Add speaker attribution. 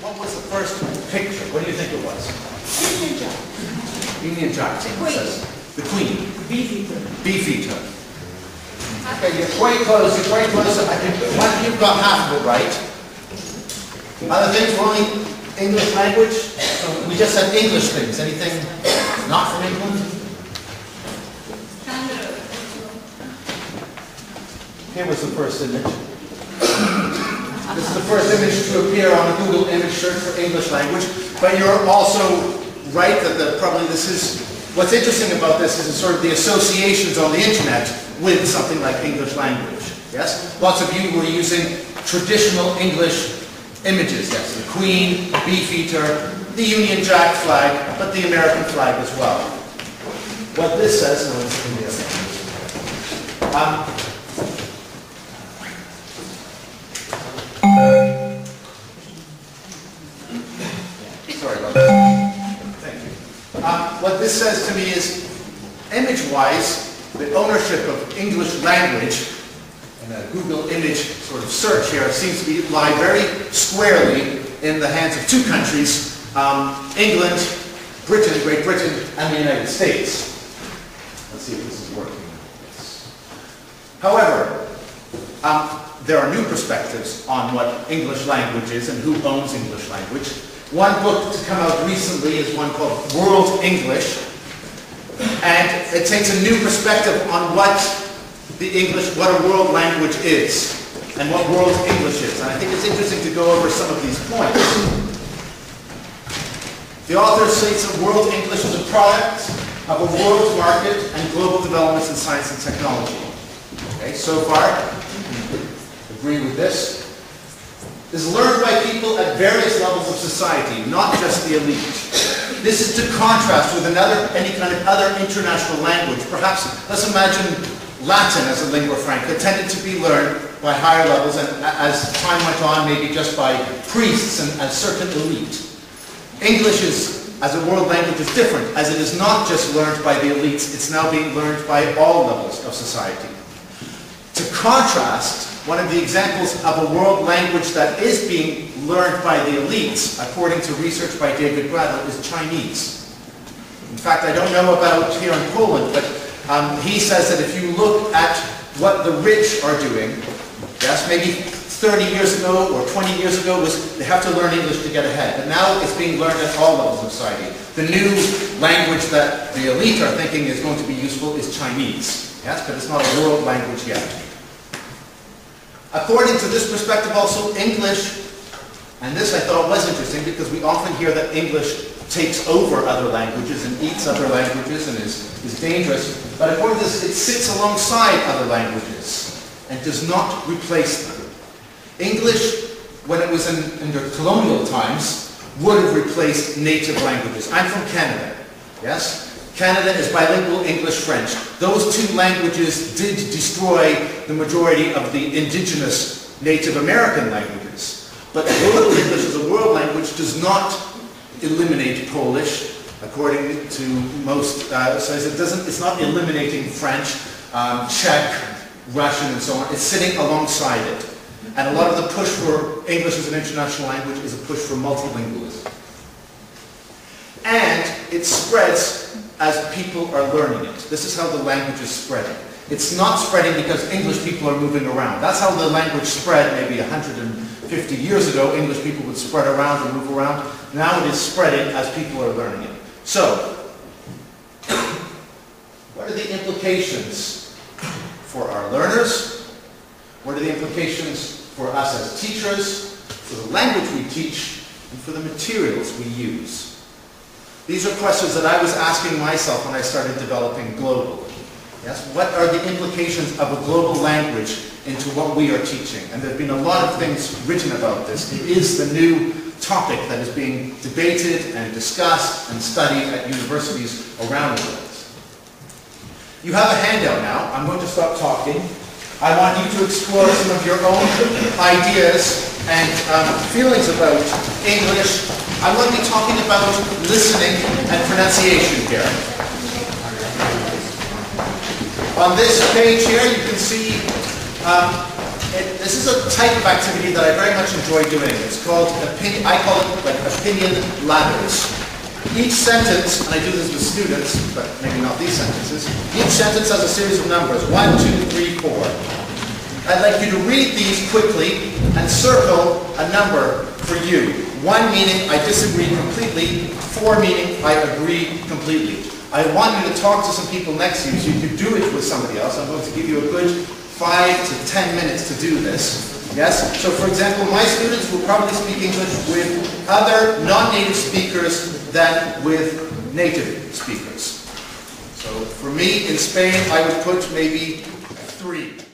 Speaker 1: What was the first picture? What do you think it was?
Speaker 2: Union Jack.
Speaker 1: Union Jack. The Queen.
Speaker 2: Beefeater.
Speaker 1: Beefeater. Okay, you're quite close. You're quite close. I think you've got half of it right. Other things were only English language. So we just said English things. Anything not from England? Here was the first image. This is the first image to appear on a Google image search for English language. But you're also right that probably this is, what's interesting about this is sort of the associations on the internet with something like English language. Yes? Lots of you were using traditional English images. Yes, the Queen, the Beefeater, the Union Jack flag, but the American flag as well. What this says, no, it's in the sorry about that. Thank you. What this says to me is, image-wise, the ownership of English language and a Google image sort of search here seems to lie very squarely in the hands of two countries, England, Britain, Great Britain, and the United States. Let's see if this is working. However, there are new perspectives on what English language is and who owns English language. One book to come out recently is one called World English, and it takes a new perspective on what a world language is and what world English is. And I think it's interesting to go over some of these points. The author states that world English is a product of a world market and global developments in science and technology. Okay, so far, agree with this. Is learned by people at various levels of society, not just the elite. This is to contrast with any kind of other international language. Perhaps, let's imagine Latin as a lingua franca tended to be learned by higher levels and as time went on, maybe just by priests and a certain elite. English as a world language is different, as it is not just learned by the elites, it's now being learned by all levels of society. To contrast, one of the examples of a world language that is being learned by the elites, according to research by David Bradley, is Chinese. In fact, I don't know about here in Poland, but he says that if you look at what the rich are doing, yes, maybe 30 years ago or 20 years ago was they have to learn English to get ahead. But now it's being learned at all levels of society. The new language that the elite are thinking is going to be useful is Chinese. Yes, but it's not a world language yet. According to this perspective also, English, and this I thought was interesting because we often hear that English takes over other languages and eats other languages and is dangerous, but according to this, it sits alongside other languages and does not replace them. English, when it was in the colonial times, would have replaced native languages. I'm from Canada, yes? Canada is bilingual English-French. Those two languages did destroy the majority of the indigenous Native American languages. But world English as a world language does not eliminate Polish, according to most, says it's not eliminating French, Czech, Russian, and so on. It's sitting alongside it. And a lot of the push for English as an international language is a push for multilingualism. And it spreads as people are learning it. This is how the language is spreading. It's not spreading because English people are moving around. That's how the language spread maybe 150 years ago. English people would spread around and move around. Now it is spreading as people are learning it. So, what are the implications for our learners? What are the implications for us as teachers, for the language we teach, and for the materials we use? These are questions that I was asking myself when I started developing Global. Yes? What are the implications of a global language into what we are teaching? And there have been a lot of things written about this. It is the new topic that is being debated and discussed and studied at universities around the world. You have a handout now. I'm going to stop talking. I want you to explore some of your own ideas and feelings about English. I'm going to be talking about listening and pronunciation here. On this page here, you can see This is a type of activity that I very much enjoy doing. It's called, I call it like opinion ladders. Each sentence, and I do this with students, but maybe not these sentences, each sentence has a series of numbers, 1, 2, 3, 4. I'd like you to read these quickly and circle a number for you. 1 meaning I disagree completely, 4 meaning I agree completely. I want you to talk to some people next to you, so you can do it with somebody else. I'm going to give you a good 5 to 10 minutes to do this. Yes? So for example, my students will probably speak English with other non-native speakers than with native speakers. So for me, in Spain, I would put maybe 3.